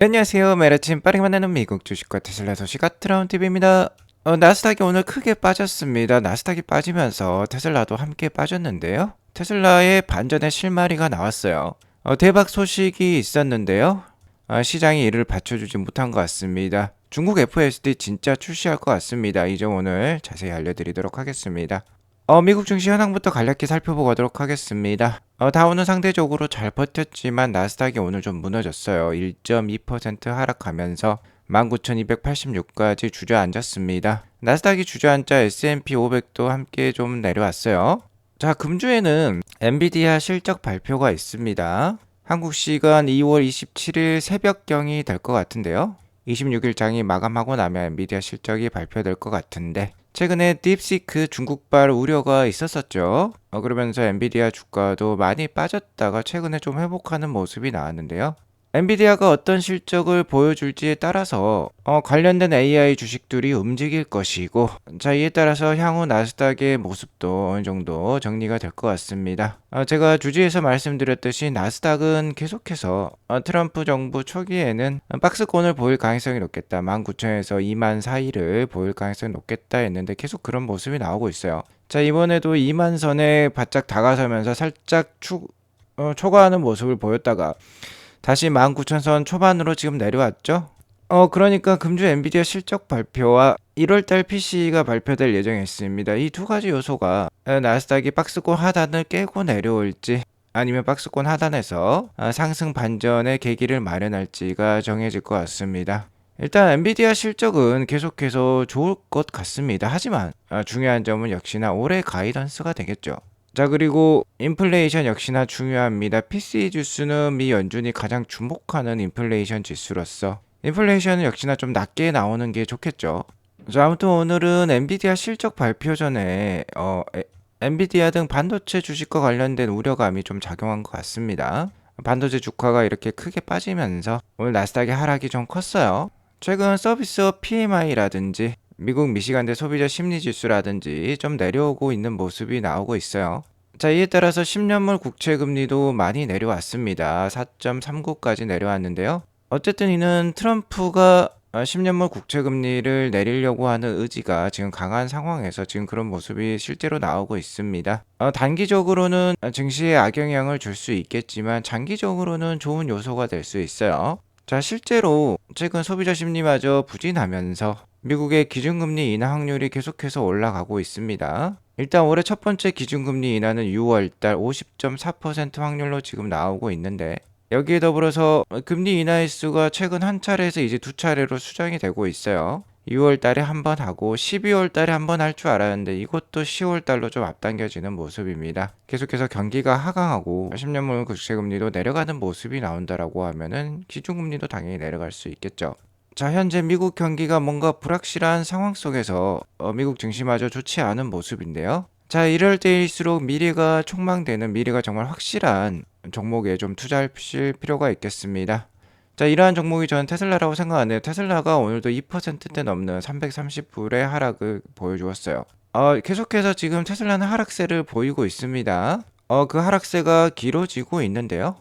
안녕하세요. 매일 아침 빠르게 만나는 미국 주식과 테슬라 소식 아트라운 TV입니다. 나스닥이 오늘 크게 빠졌습니다. 나스닥이 빠지면서 테슬라도 함께 빠졌는데요. 테슬라의 반전의 실마리가 나왔어요. 대박 소식이 있었는데요. 시장이 이를 받쳐주지 못한 것 같습니다. 중국 FSD 진짜 출시할 것 같습니다. 이 점 오늘 자세히 알려드리도록 하겠습니다. 미국 증시 현황부터 간략히 살펴보고 가도록 하겠습니다. 다우는 상대적으로 잘 버텼지만 나스닥이 오늘 좀 무너졌어요. 1.2% 하락하면서 19,286까지 주저앉았습니다. 나스닥이 주저앉자 S&P 500도 함께 좀 내려왔어요. 자, 금주에는 엔비디아 실적 발표가 있습니다. 한국 시간 2월 27일 새벽경이 될 것 같은데요. 26일 장이 마감하고 나면 엔비디아 실적이 발표될 것 같은데 최근에 딥시크 중국발 우려가 있었었죠. 그러면서 엔비디아 주가도 많이 빠졌다가 최근에 좀 회복하는 모습이 나왔는데요. 엔비디아가 어떤 실적을 보여줄지에 따라서 관련된 AI 주식들이 움직일 것이고, 자, 이에 따라서 향후 나스닥의 모습도 어느 정도 정리가 될 것 같습니다. 제가 주지에서 말씀드렸듯이 나스닥은 계속해서 트럼프 정부 초기에는 박스권을 보일 가능성이 높겠다. 19,000에서 2만 사이를 보일 가능성이 높겠다 했는데 계속 그런 모습이 나오고 있어요. 자, 이번에도 2만 선에 바짝 다가서면서 살짝 초과하는 모습을 보였다가 다시 19,000선 초반으로 지금 내려왔죠. 그러니까 금주 엔비디아 실적 발표와 1월달 PC가 발표될 예정이었습니다. 이 두 가지 요소가 나스닥이 박스권 하단을 깨고 내려올지 아니면 박스권 하단에서 상승 반전의 계기를 마련할지가 정해질 것 같습니다. 일단 엔비디아 실적은 계속해서 좋을 것 같습니다. 하지만 중요한 점은 역시나 올해 가이던스가 되겠죠. 자, 그리고 인플레이션 역시나 중요합니다. PC 지수는 미 연준이 가장 주목하는 인플레이션 지수로서 인플레이션은 역시나 좀 낮게 나오는 게 좋겠죠. 자, 아무튼 오늘은 엔비디아 실적 발표 전에 엔비디아 등 반도체 주식과 관련된 우려감이 좀 작용한 것 같습니다. 반도체 주가가 이렇게 크게 빠지면서 오늘 나스닥의 하락이 좀 컸어요. 최근 서비스업 PMI라든지 미국 미시간대 소비자 심리지수라든지 좀 내려오고 있는 모습이 나오고 있어요. 자, 이에 따라서 10년물 국채 금리도 많이 내려왔습니다. 4.39까지 내려왔는데요. 어쨌든 이는 트럼프가 10년물 국채 금리를 내리려고 하는 의지가 지금 강한 상황에서 지금 그런 모습이 실제로 나오고 있습니다. 단기적으로는 증시에 악영향을 줄 수 있겠지만 장기적으로는 좋은 요소가 될 수 있어요. 자, 실제로 최근 소비자 심리마저 부진하면서 미국의 기준금리 인하 확률이 계속해서 올라가고 있습니다. 일단 올해 첫 번째 기준금리 인하는 6월달 50.4% 확률로 지금 나오고 있는데 여기에 더불어서 금리 인하 횟수가 최근 한 차례에서 이제 두 차례로 수정이 되고 있어요. 6월 달에 한 번 하고 12월 달에 한 번 할 줄 알았는데 이것도 10월 달로 좀 앞당겨지는 모습입니다. 계속해서 경기가 하강하고 10년물 국채금리도 내려가는 모습이 나온다라고 하면은 기준금리도 당연히 내려갈 수 있겠죠. 자, 현재 미국 경기가 뭔가 불확실한 상황 속에서 미국 증시마저 좋지 않은 모습인데요. 자, 이럴 때일수록 미래가 촉망되는 미래가 정말 확실한 종목에 좀 투자하실 필요가 있겠습니다. 자, 이러한 종목이 저는 테슬라라고 생각하는데 테슬라가 오늘도 2%대 넘는 330불의 하락을 보여주었어요. 계속해서 지금 테슬라는 하락세를 보이고 있습니다. 그 하락세가 길어지고 있는데요.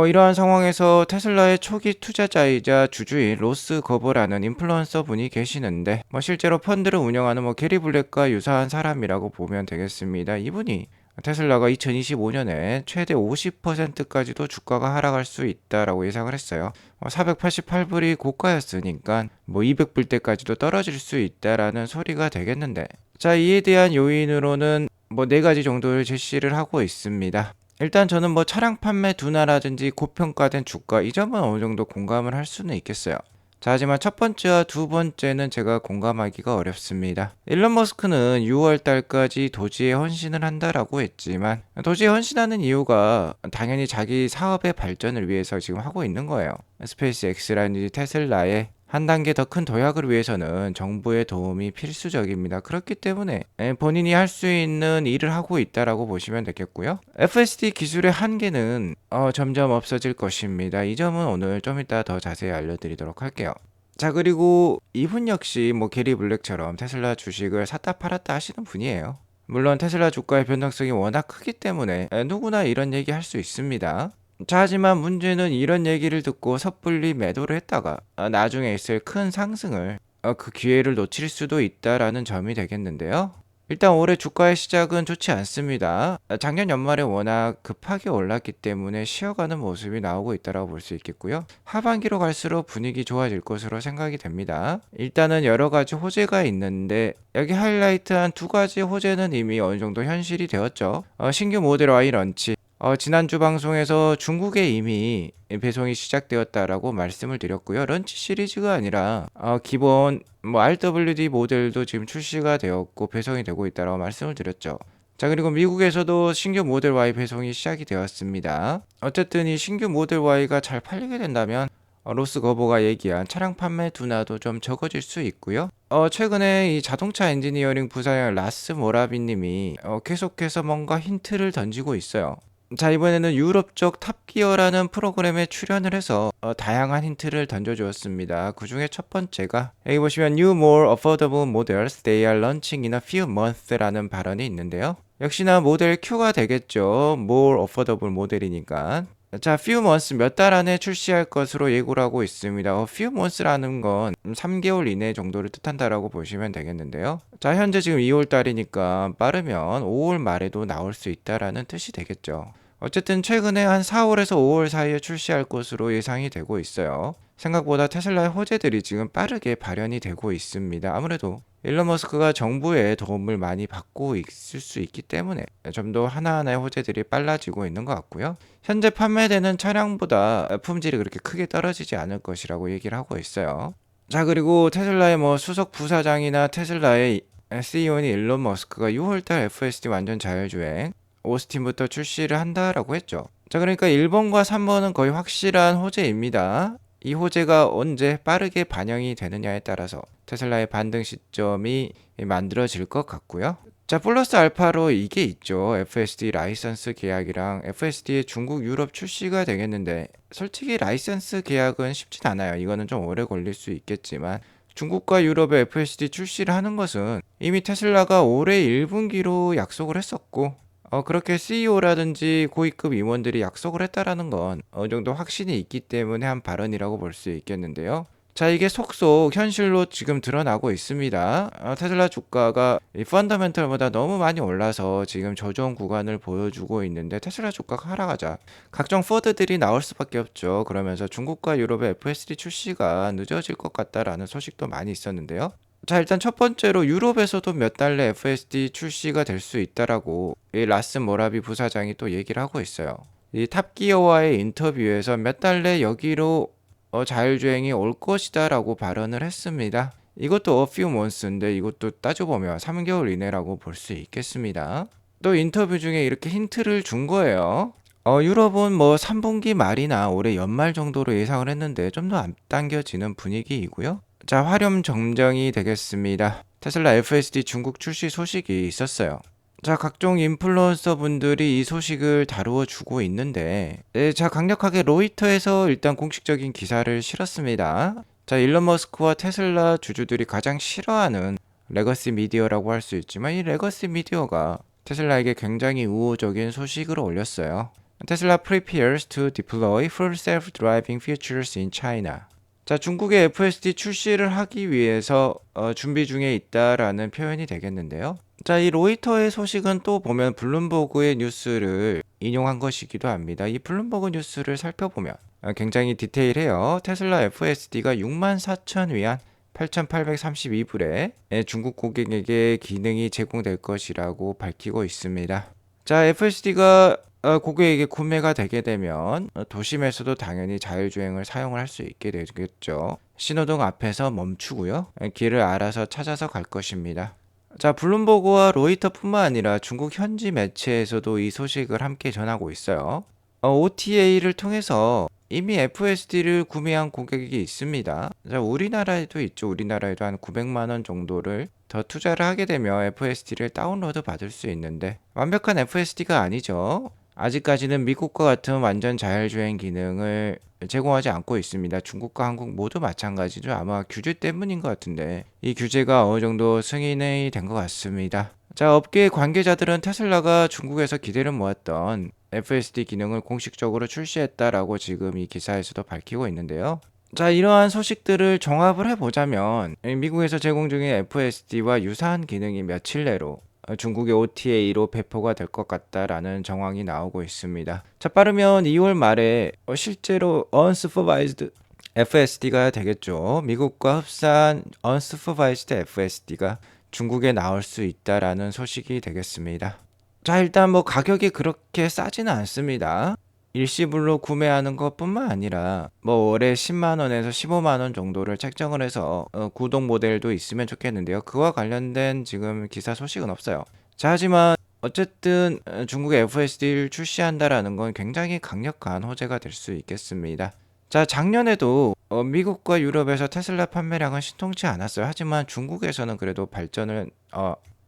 이러한 상황에서 테슬라의 초기 투자자이자 주주인 로스 거버라는 인플루언서 분이 계시는데 실제로 펀드를 운영하는 게리 블랙과 유사한 사람이라고 보면 되겠습니다. 이분이 테슬라가 2025년에 최대 50%까지도 주가가 하락할 수 있다라고 예상을 했어요. 488불이 고가였으니까 200불대까지도 떨어질 수 있다라는 소리가 되겠는데, 자, 이에 대한 요인으로는 네 가지 정도를 제시를 하고 있습니다. 일단 저는 차량 판매 둔화라든지 고평가된 주가 이 점은 어느 정도 공감을 할 수는 있겠어요. 자, 하지만 첫 번째와 두 번째는 제가 공감하기가 어렵습니다. 일론 머스크는 6월 달까지 도지에 헌신을 한다라고 했지만 도지에 헌신하는 이유가 당연히 자기 사업의 발전을 위해서 지금 하고 있는 거예요. 스페이스 X라든지 테슬라의 한 단계 더 큰 도약을 위해서는 정부의 도움이 필수적입니다. 그렇기 때문에 본인이 할 수 있는 일을 하고 있다라고 보시면 되겠고요. FSD 기술의 한계는 점점 없어질 것입니다. 이 점은 오늘 좀 이따 더 자세히 알려드리도록 할게요. 자, 그리고 이분 역시 게리 블랙처럼 테슬라 주식을 샀다 팔았다 하시는 분이에요. 물론 테슬라 주가의 변동성이 워낙 크기 때문에 누구나 이런 얘기 할 수 있습니다. 자, 하지만 문제는 이런 얘기를 듣고 섣불리 매도를 했다가 나중에 있을 큰 상승을 그 기회를 놓칠 수도 있다라는 점이 되겠는데요. 일단 올해 주가의 시작은 좋지 않습니다. 작년 연말에 워낙 급하게 올랐기 때문에 쉬어가는 모습이 나오고 있다고 볼 수 있겠고요. 하반기로 갈수록 분위기 좋아질 것으로 생각이 됩니다. 일단은 여러 가지 호재가 있는데 여기 하이라이트한 두 가지 호재는 이미 어느 정도 현실이 되었죠. 신규 모델 Y 런치. 지난주 방송에서 중국에 이미 배송이 시작되었다라고 말씀을 드렸고요. 런치 시리즈가 아니라 기본 RWD 모델도 지금 출시가 되었고 배송이 되고 있다라고 말씀을 드렸죠. 자, 그리고 미국에서도 신규 모델 Y 배송이 시작이 되었습니다. 어쨌든 이 신규 모델 Y가 잘 팔리게 된다면 로스 거버가 얘기한 차량 판매 둔화도 좀 적어질 수 있고요. 최근에 이 자동차 엔지니어링 부사장 라스 모라비님이 계속해서 뭔가 힌트를 던지고 있어요. 자, 이번에는 유럽 쪽 탑기어라는 프로그램에 출연을 해서 다양한 힌트를 던져주었습니다. 그 중에 첫 번째가 여기 보시면 New more affordable models they are launching in a few months라는 발언이 있는데요. 역시나 모델 Q가 되겠죠. more affordable 모델이니까. 자, few months 몇 달 안에 출시할 것으로 예고를 하고 있습니다. few months라는 건 3개월 이내 정도를 뜻한다라고 보시면 되겠는데요. 자, 현재 지금 2월 달이니까 빠르면 5월 말에도 나올 수 있다라는 뜻이 되겠죠. 어쨌든 최근에 한 4월에서 5월 사이에 출시할 것으로 예상이 되고 있어요. 생각보다 테슬라의 호재들이 지금 빠르게 발현이 되고 있습니다. 아무래도 일론 머스크가 정부의 도움을 많이 받고 있을 수 있기 때문에 좀 더 하나하나의 호재들이 빨라지고 있는 것 같고요. 현재 판매되는 차량보다 품질이 그렇게 크게 떨어지지 않을 것이라고 얘기를 하고 있어요. 자, 그리고 테슬라의 수석 부사장이나 테슬라의 CEO인 일론 머스크가 6월달 FSD 완전 자율주행 오스틴부터 출시를 한다라고 했죠. 자, 그러니까 1번과 3번은 거의 확실한 호재입니다. 이 호재가 언제 빠르게 반영이 되느냐에 따라서 테슬라의 반등 시점이 만들어질 것 같고요. 자, 플러스 알파로 이게 있죠. FSD 라이선스 계약이랑 FSD의 중국 유럽 출시가 되겠는데 솔직히 라이선스 계약은 쉽진 않아요. 이거는 좀 오래 걸릴 수 있겠지만 중국과 유럽의 FSD 출시를 하는 것은 이미 테슬라가 올해 1분기로 약속을 했었고 그렇게 CEO라든지 고위급 임원들이 약속을 했다라는 건 어느 정도 확신이 있기 때문에 한 발언이라고 볼 수 있겠는데요. 자, 이게 속속 현실로 지금 드러나고 있습니다. 테슬라 주가가 이 펀더멘털보다 너무 많이 올라서 지금 저조한 구간을 보여주고 있는데 테슬라 주가가 하락하자 각종 포드들이 나올 수밖에 없죠. 그러면서 중국과 유럽의 FSD 출시가 늦어질 것 같다라는 소식도 많이 있었는데요. 자, 일단 첫 번째로 유럽에서도 몇 달 내 FSD 출시가 될 수 있다라고 이 라스 모라비 부사장이 또 얘기를 하고 있어요. 이 탑기어와의 인터뷰에서 몇 달 내 여기로 자율주행이 올 것이다라고 발언을 했습니다. 이것도 a few months인데 이것도 따져보면 3개월 이내라고 볼 수 있겠습니다. 또 인터뷰 중에 이렇게 힌트를 준 거예요. 유럽은 3분기 말이나 올해 연말 정도로 예상을 했는데 좀 더 앞당겨지는 분위기이고요. 자, 화렴 정정이 되겠습니다. 테슬라 FSD 중국 출시 소식이 있었어요. 자, 각종 인플루언서 분들이 이 소식을 다루어 주고 있는데 자, 강력하게 로이터에서 일단 공식적인 기사를 실었습니다. 자, 일론 머스크와 테슬라 주주들이 가장 싫어하는 레거시 미디어라고 할 수 있지만 이 레거시 미디어가 테슬라에게 굉장히 우호적인 소식을 올렸어요. 테슬라 prepares to deploy full self-driving features in China. 자, 중국의 FSD 출시를 하기 위해서 준비 중에 있다라는 표현이 되겠는데요. 자, 이 로이터의 소식은 또 보면 블룸버그의 뉴스를 인용한 것이기도 합니다. 이 블룸버그 뉴스를 살펴보면 굉장히 디테일해요. 테슬라 FSD가 64,000위안 8,832불에 중국 고객에게 기능이 제공될 것이라고 밝히고 있습니다. 자, FSD가 고객에게 구매가 되게 되면 도심에서도 당연히 자율주행을 사용을 할 수 있게 되겠죠. 신호등 앞에서 멈추고요. 길을 알아서 찾아서 갈 것입니다. 자, 블룸버그와 로이터뿐만 아니라 중국 현지 매체에서도 이 소식을 함께 전하고 있어요. OTA를 통해서 이미 FSD를 구매한 고객이 있습니다. 자, 우리나라에도 있죠. 우리나라에도 한 900만 원 정도를 더 투자를 하게 되면 FSD를 다운로드 받을 수 있는데 완벽한 FSD가 아니죠. 아직까지는 미국과 같은 완전 자율주행 기능을 제공하지 않고 있습니다. 중국과 한국 모두 마찬가지죠. 아마 규제 때문인 것 같은데 이 규제가 어느 정도 승인이 된 것 같습니다. 자, 업계 관계자들은 테슬라가 중국에서 기대를 모았던 FSD 기능을 공식적으로 출시했다라고 지금 이 기사에서도 밝히고 있는데요. 자, 이러한 소식들을 종합을 해보자면 미국에서 제공 중인 FSD와 유사한 기능이 며칠 내로 중국의 OTA로 배포가 될 것 같다라는 정황이 나오고 있습니다. 자, 빠르면 2월 말에 실제로 unsupervised FSD가 되겠죠. 미국과 흡사한 unsupervised FSD가 중국에 나올 수 있다라는 소식이 되겠습니다. 자, 일단 뭐 가격이 그렇게 싸지는 않습니다. 일시불로 구매하는 것뿐만 아니라 뭐 월에 10만 원에서 15만 원 정도를 책정을 해서 구독 모델도 있으면 좋겠는데요. 그와 관련된 지금 기사 소식은 없어요. 자, 하지만 어쨌든 중국의 FSD를 출시한다라는 건 굉장히 강력한 호재가 될 수 있겠습니다. 자, 작년에도 미국과 유럽에서 테슬라 판매량은 신통치 않았어요. 하지만 중국에서는 그래도 발전을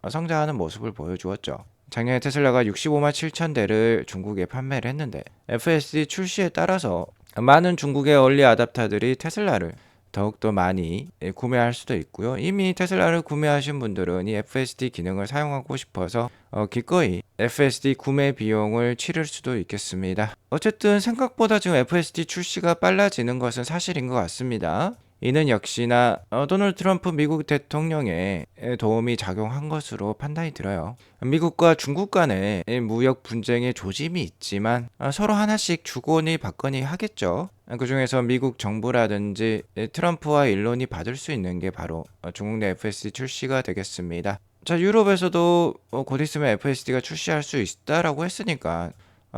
성장하는 모습을 보여주었죠. 작년에 테슬라가 65만 7천 대를 중국에 판매를 했는데 FSD 출시에 따라서 많은 중국의 얼리 아답터들이 테슬라를 더욱더 많이 구매할 수도 있고요. 이미 테슬라를 구매하신 분들은 이 FSD 기능을 사용하고 싶어서 기꺼이 FSD 구매 비용을 치를 수도 있겠습니다. 어쨌든 생각보다 지금 FSD 출시가 빨라지는 것은 사실인 것 같습니다. 이는 역시나 도널드 트럼프 미국 대통령의 도움이 작용한 것으로 판단이 들어요. 미국과 중국 간의 무역 분쟁의 조짐이 있지만 서로 하나씩 주거니 받거니 하겠죠. 그 중에서 미국 정부라든지 트럼프와 일론이 받을 수 있는 게 바로 중국 내 FSD 출시가 되겠습니다. 자, 유럽에서도 곧 있으면 FSD가 출시할 수 있다라고 했으니까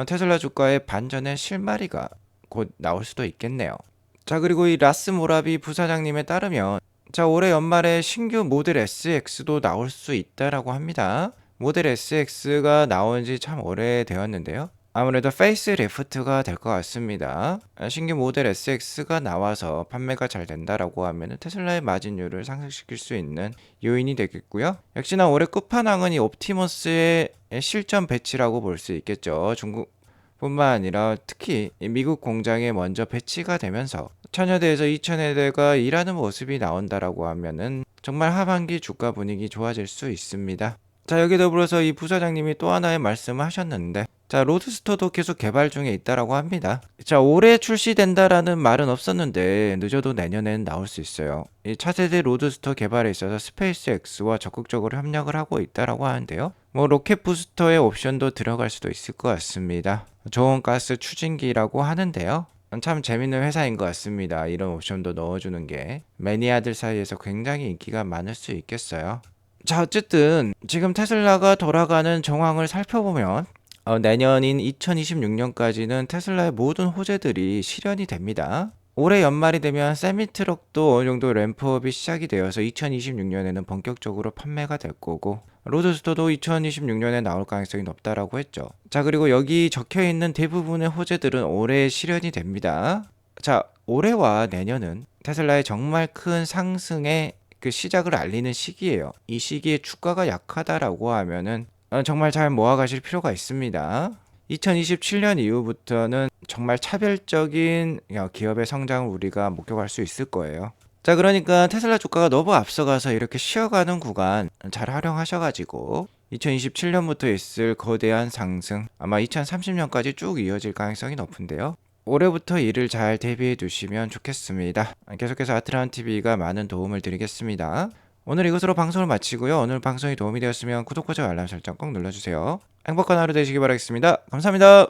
테슬라 주가의 반전의 실마리가 곧 나올 수도 있겠네요. 자, 그리고 이 라스 모라비 부사장님에 따르면 자, 올해 연말에 신규 모델 SX도 나올 수 있다라고 합니다. 모델 SX가 나온 지 참 오래되었는데요. 아무래도 페이스 리프트가 될 것 같습니다. 신규 모델 SX가 나와서 판매가 잘 된다라고 하면 테슬라의 마진율을 상승시킬 수 있는 요인이 되겠고요. 역시나 올해 끝판왕은 이 옵티머스의 실전 배치라고 볼 수 있겠죠. 중국뿐만 아니라 특히 미국 공장에 먼저 배치가 되면서 1000여대에서 2000여대가 일하는 모습이 나온다라고 하면은 정말 하반기 주가 분위기 좋아질 수 있습니다. 자, 여기 더불어서 이 부사장님이 또 하나의 말씀을 하셨는데 자, 로드스터도 계속 개발 중에 있다라고 합니다. 자, 올해 출시된다라는 말은 없었는데 늦어도 내년에는 나올 수 있어요. 이 차세대 로드스터 개발에 있어서 스페이스X와 적극적으로 협력을 하고 있다라고 하는데요. 뭐 로켓 부스터의 옵션도 들어갈 수도 있을 것 같습니다. 저온 가스 추진기라고 하는데요. 참 재밌는 회사인 것 같습니다. 이런 옵션도 넣어주는 게 매니아들 사이에서 굉장히 인기가 많을 수 있겠어요. 자, 어쨌든 지금 테슬라가 돌아가는 정황을 살펴보면 내년인 2026년까지는 테슬라의 모든 호재들이 실현이 됩니다. 올해 연말이 되면 세미트럭도 어느 정도 램프업이 시작이 되어서 2026년에는 본격적으로 판매가 될 거고 로드스터도 2026년에 나올 가능성이 높다라고 했죠. 자, 그리고 여기 적혀있는 대부분의 호재들은 올해 실현이 됩니다. 자, 올해와 내년은 테슬라의 정말 큰 상승의 그 시작을 알리는 시기예요. 이 시기에 주가가 약하다라고 하면은 정말 잘 모아가실 필요가 있습니다. 2027년 이후부터는 정말 차별적인 기업의 성장을 우리가 목격할 수 있을 거예요. 자, 그러니까 테슬라 주가가 너무 앞서가서 이렇게 쉬어가는 구간 잘 활용하셔가지고 2027년부터 있을 거대한 상승 아마 2030년까지 쭉 이어질 가능성이 높은데요. 올해부터 이를 잘 대비해 두시면 좋겠습니다. 계속해서 아트란TV가 많은 도움을 드리겠습니다. 오늘 이것으로 방송을 마치고요. 오늘 방송이 도움이 되었으면 구독과 좋아요 알람 설정 꼭 눌러주세요. 행복한 하루 되시기 바라겠습니다. 감사합니다.